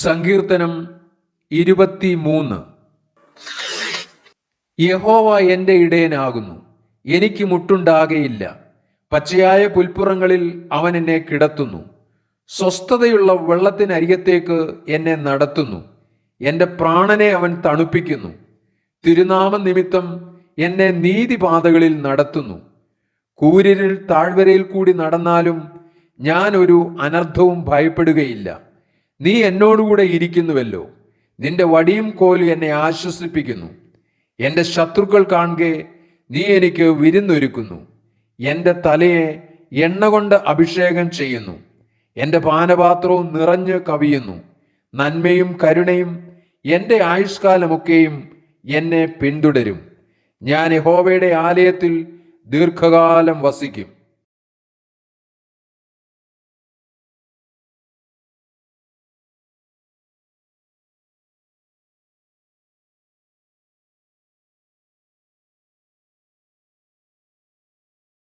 സങ്കീർത്തനം 23. യഹോവ എൻ്റെ ഇടയനാകുന്നു, എനിക്ക് മുട്ടുണ്ടാകയില്ല. പച്ചയായ പുൽപ്പുറങ്ങളിൽ അവൻ എന്നെ കിടത്തുന്നു. സ്വസ്ഥതയുള്ള വെള്ളത്തിനരികത്തേക്ക് എന്നെ നടത്തുന്നു. എൻ്റെ പ്രാണനെ അവൻ തണുപ്പിക്കുന്നു. തിരുനാമ നിമിത്തം എന്നെ നീതിപാതകളിൽ നടത്തുന്നു. കൂരിരുൾ താഴ്വരയിൽ കൂടി നടന്നാലും ഞാൻ ഒരു അനർത്ഥവും ഭയപ്പെടുകയില്ല. നീ എന്നോടുകൂടെ ഇരിക്കുന്നുവല്ലോ. നിന്റെ വടിയും കോലും എന്നെ ആശ്വസിപ്പിക്കുന്നു. എൻ്റെ ശത്രുക്കൾ കാണുകെ നീ എനിക്ക് വിരുന്നൊരുക്കുന്നു. എൻ്റെ തലയെ എണ്ണ കൊണ്ട് അഭിഷേകം ചെയ്യുന്നു. എൻ്റെ പാനപാത്രവും നിറഞ്ഞ് കവിയുന്നു. നന്മയും കരുണയും എൻ്റെ ആയുഷ്കാലമൊക്കെയും എന്നെ പിന്തുടരും. ഞാൻ യഹോവയുടെ ആലയത്തിൽ ദീർഘകാലം വസിക്കും.